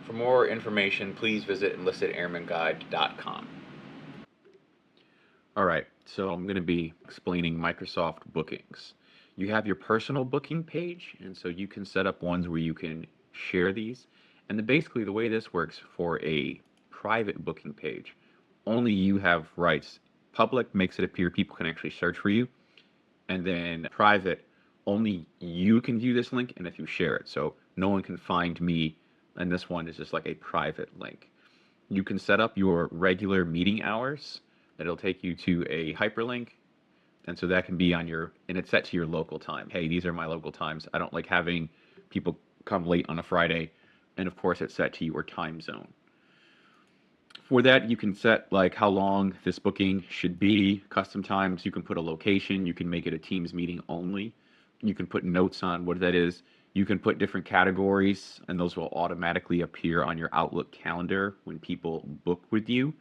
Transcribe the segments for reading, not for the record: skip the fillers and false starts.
For more information, please visit enlistedairmanguide.com. All right, so I'm going to be explaining Microsoft bookings. You have your personal booking page, and so you can set up ones where you can share these. And basically, the way this works for a private booking page, only you have rights. Public makes it appear people can actually search for you, and then private, only you can view this link, and if you share it, so no one can find me. And this one is just like a private link. You can set up your regular meeting hours. It'll take you to a hyperlink. And so that can be on your, and it's set to your local time. Hey, these are my local times. I don't like having people come late on a Friday. And of course, it's set to your time zone. For that, you can set like how long this booking should be, custom times. You can put a location. You can make it a Teams meeting only. You can put notes on what that is. You can put different categories, and those will automatically appear on your Outlook calendar when people book with you.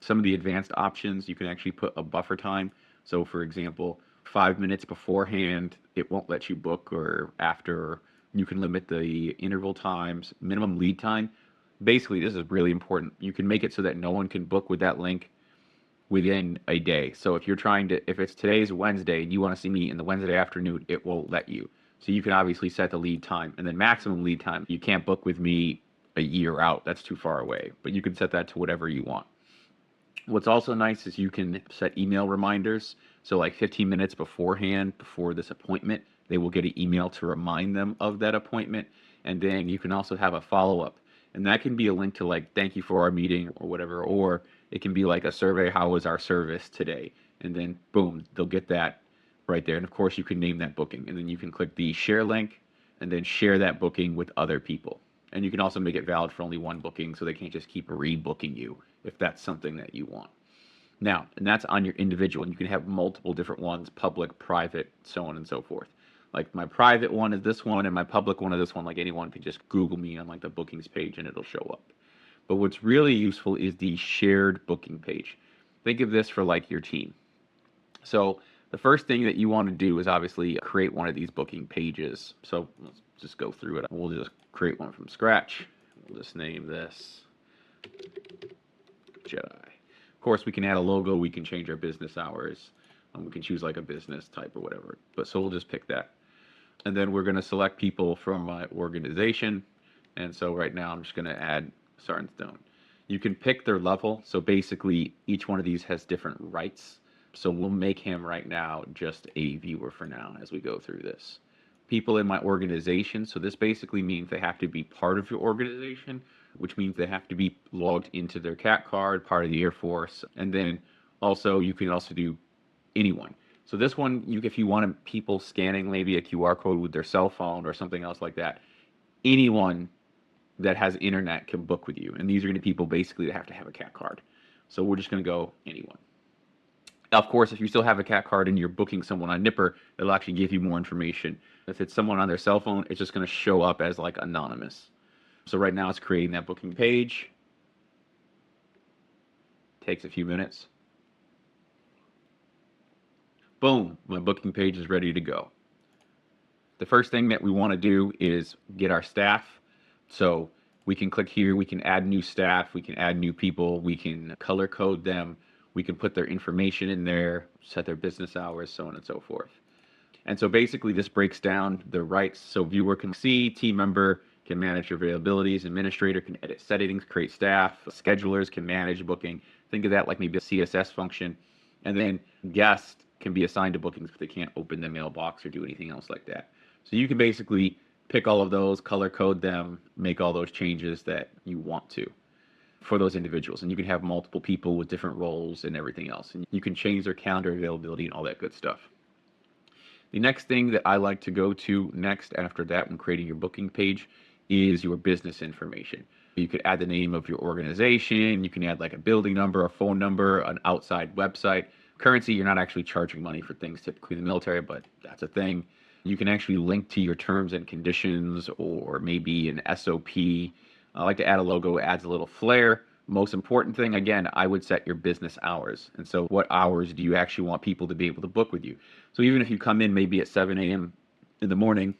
Some of the advanced options, you can actually put a buffer time. So, for example, 5 minutes beforehand, it won't let you book, or after. You can limit the interval times, minimum lead time. Basically, this is really important. You can make it so that no one can book with that link within a day. So if you're trying to, if it's today's Wednesday and you want to see me in the Wednesday afternoon, it won't let you. So you can obviously set the lead time, and then maximum lead time. You can't book with me a year out. That's too far away, but you can set that to whatever you want. What's also nice is you can set email reminders. So like 15 minutes beforehand, before this appointment, they will get an email to remind them of that appointment. And then you can also have a follow-up. And that can be a link to like, thank you for our meeting or whatever. Or it can be like a survey, how was our service today? And then boom, they'll get that right there. And of course you can name that booking. And then you can click the share link and then share that booking with other people. And you can also make it valid for only one booking so they can't just keep rebooking you if that's something that you want. Now, and that's on your individual, and you can have multiple different ones, public, private, so on and so forth. Like my private one is this one, and my public one is this one. Like anyone can just Google me on like the bookings page and it'll show up. But what's really useful is the shared booking page. Think of this for like your team. So the first thing that you want to do is obviously create one of these booking pages. So let's just go through it. We'll just create one from scratch. We'll just name this Jedi. Of course, we can add a logo. We can change our business hours. We can choose like a business type or whatever. But so we'll just pick that. And then we're going to select people from my organization. And so right now I'm just going to add Sergeant Stone. You can pick their level. So basically each one of these has different rights. So we'll make him right now just a viewer for now as we go through this. People in my organization. So this basically means they have to be part of your organization, which means they have to be logged into their CAT card, part of the Air Force. And then also you can also do anyone. So this one, if you want people scanning maybe a QR code with their cell phone or something else like that, anyone that has internet can book with you. And these are going to be people basically that have to have a CAT card. So we're just going to go anyone. Of course, if you still have a CAT card and you're booking someone on Nipper, it'll actually give you more information. If it's someone on their cell phone, it's just going to show up as like anonymous. So right now it's creating that booking page. Takes a few minutes. Boom, my booking page is ready to go. The first thing that we want to do is get our staff. So we can click here, we can add new staff, we can add new people, we can color code them, we can put their information in there, set their business hours, so on and so forth. And so basically this breaks down the rights. So viewer can see, team member can manage your availabilities, administrator can edit settings, create staff, schedulers can manage booking. Think of that like maybe a CSS function. And then guest can be assigned to bookings if they can't open the mailbox or do anything else like that. So you can basically pick all of those, color code them, make all those changes that you want to for those individuals. And you can have multiple people with different roles and everything else. And you can change their calendar availability and all that good stuff. The next thing that I like to go to next after that when creating your booking page is your business information. You could add the name of your organization. You can add like a building number, a phone number, an outside website. Currency, you're not actually charging money for things typically in the military, but that's a thing. You can actually link to your terms and conditions or maybe an SOP. I like to add a logo, it adds a little flair. Most important thing, again, I would set your business hours. And so what hours do you actually want people to be able to book with you? So even if you come in maybe at 7 a.m. in the morning,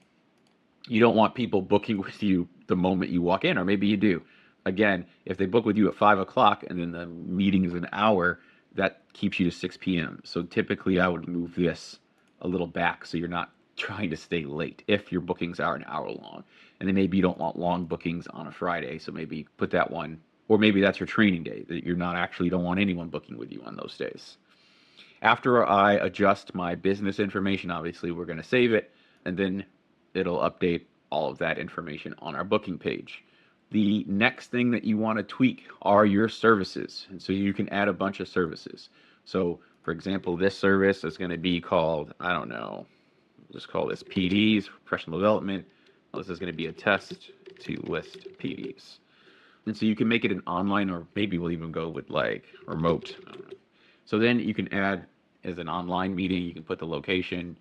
you don't want people booking with you the moment you walk in, or maybe you do. Again, if they book with you at 5 o'clock and then the meeting is an hour, that keeps you to 6 p.m. So typically I would move this a little back so you're not trying to stay late if your bookings are an hour long. And then maybe you don't want long bookings on a Friday, so maybe put that one, or maybe that's your training day that you're not actually don't want anyone booking with you on those days. After I adjust my business information, obviously we're going to save it, and then it'll update all of that information on our booking page. The next thing that you want to tweak are your services. And so you can add a bunch of services. So for example, this service is going to be called, I don't know, just call this PDs, professional development. This is going to be a test to list PDs. And so you can make it an online, or maybe we'll even go with like remote. So then you can add as an online meeting, you can put the location,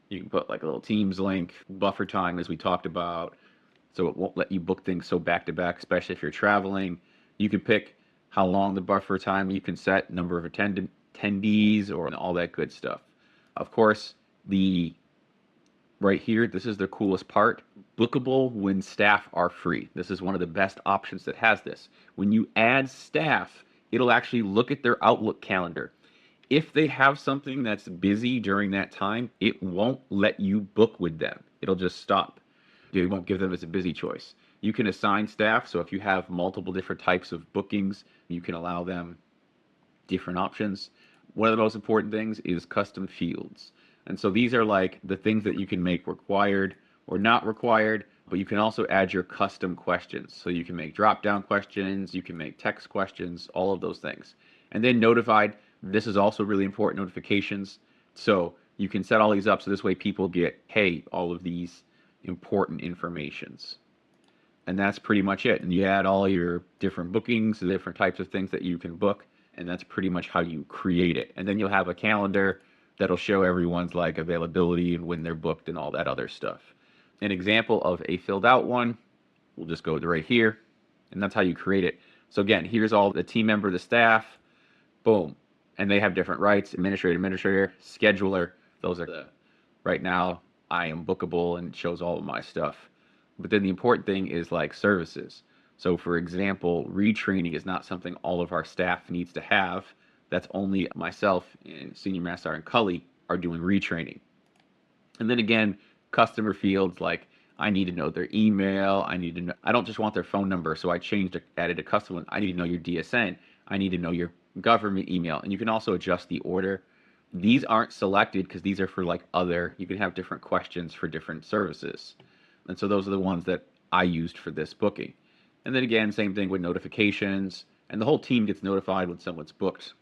you can put like a little Teams link, buffer time as we talked about. So it won't let you book things so back to back, especially if you're traveling. You can pick how long the buffer time you can set, number of attendees, or all that good stuff. Of course, right here, this is the coolest part. Bookable when staff are free. This is one of the best options that has this. When you add staff, it'll actually look at their Outlook calendar. If they have something that's busy during that time, it won't let you book with them. It'll just stop. You won't give them as a busy choice. You can assign staff, so if you have multiple different types of bookings, you can allow them different options. One of the most important things is custom fields. And so these are like the things that you can make required or not required, but you can also add your custom questions. So you can make drop-down questions, you can make text questions, all of those things. And then notified, this is also really important, notifications. So you can set all these up so this way people get, hey, all of these important informations. And that's pretty much it. And you add all your different bookings, the different types of things that you can book, and that's pretty much how you create it. And then you'll have a calendar that'll show everyone's like availability and when they're booked and all that other stuff. An example of a filled out one, we'll just go to right here, and that's how you create it. So again, here's all the team member, the staff, boom. And they have different rights, administrator, scheduler. Those are right now, I am bookable and it shows all of my stuff. But then the important thing is like services. So for example, retraining is not something all of our staff needs to have. That's only myself and Senior Master Sergeant Cully are doing retraining. And then again, customer fields, like I need to know their email. I need to know, I don't just want their phone number. So I added a custom one. I need to know your DSN. I need to know your government email. And you can also adjust the order. These aren't selected because these are for like you can have different questions for different services. And so those are the ones that I used for this booking. And then again, same thing with notifications, and the whole team gets notified when someone's booked,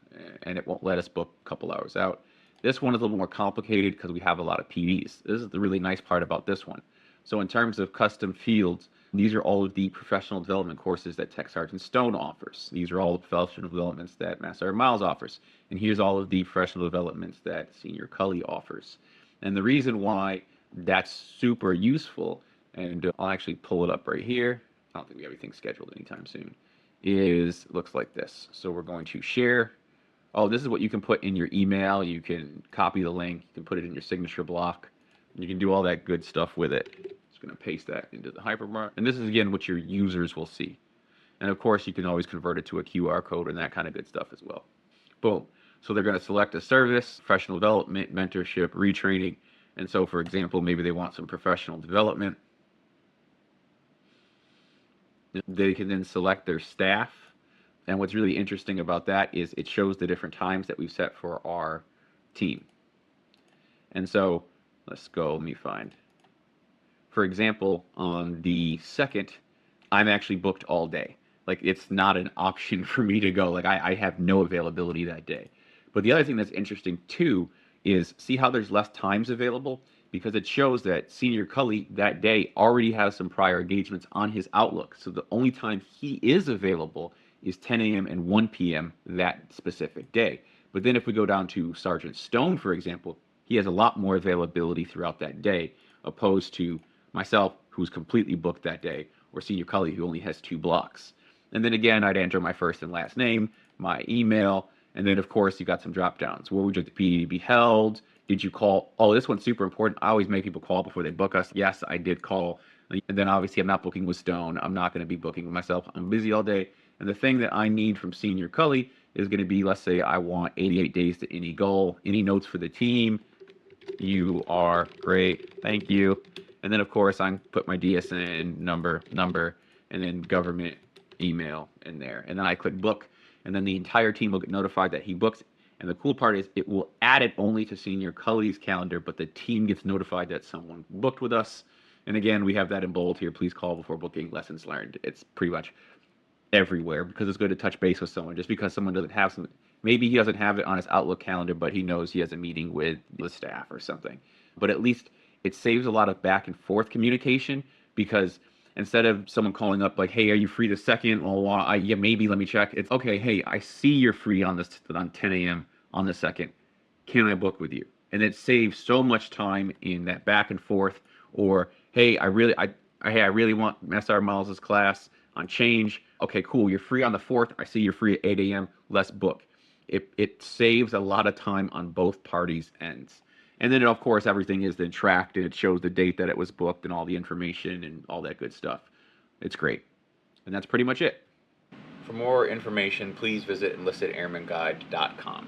and it won't let us book a couple hours out. This one is a little more complicated because we have a lot of PDs. This is the really nice part about this one. So in terms of custom fields, these are all of the professional development courses that Tech Sergeant Stone offers. These are all the professional developments that Master Sergeant Miles offers. And here's all of the professional developments that Senior Cully offers. And the reason why that's super useful, and I'll actually pull it up right here. I don't think we have anything scheduled anytime soon. Looks like this. So we're going to share. Oh, this is what you can put in your email. You can copy the link. You can put it in your signature block. You can do all that good stuff with it. Just going to paste that into the hyperbar. And this is, again, what your users will see. And, of course, you can always convert it to a QR code and that kind of good stuff as well. Boom. So they're going to select a service, professional development, mentorship, retraining. And so, for example, maybe they want some professional development. They can then select their staff. And what's really interesting about that is it shows the different times that we've set for our team. And so let's go, let me find. For example, on the 2nd, I'm actually booked all day. Like it's not an option for me to go. Like I have no availability that day. But the other thing that's interesting too is see how there's less times available? Because it shows that Senior Cully that day already has some prior engagements on his Outlook. So the only time he is available is 10 a.m. and 1 p.m. that specific day. But then if we go down to Sergeant Stone, for example, he has a lot more availability throughout that day, opposed to myself, who's completely booked that day, or Senior Cully, who only has 2 blocks. And then again, I'd enter my first and last name, my email, and then of course you got some drop downs. Where would you like the PD to be held? Did you call? Oh, this one's super important. I always make people call before they book us. Yes, I did call And then obviously I'm not booking with Stone. I'm not going to be booking with myself. I'm busy all day. And the thing that I need from Senior Cully is going to be, let's say I want 88 days to any goal, any notes for the team. You are great. Thank you. And then of course I put my DSN number, and then government email in there. And then I click book, and then the entire team will get notified that he booked. And the cool part is it will add it only to Senior Cully's calendar, but the team gets notified that someone booked with us. And again, we have that in bold here. Please call before booking. Lessons learned. It's pretty much everywhere because it's good to touch base with someone. Just because someone doesn't have some, maybe he doesn't have it on his Outlook calendar, but he knows he has a meeting with the staff or something. But at least it saves a lot of back and forth communication, because instead of someone calling up like, "Hey, are you free the second?" Well, yeah, maybe. Let me check. It's okay. Hey, I see you're free on this on 10 a.m. on the second. Can I book with you? And it saves so much time in that back and forth. Or hey, I really want SR Miles' class on change. Okay, cool. You're free on the 4th. I see you're free at 8 a.m. Let's book. It saves a lot of time on both parties' ends. And then, of course, everything is then tracked, and it shows the date that it was booked and all the information and all that good stuff. It's great. And that's pretty much it. For more information, please visit enlistedairmanguide.com.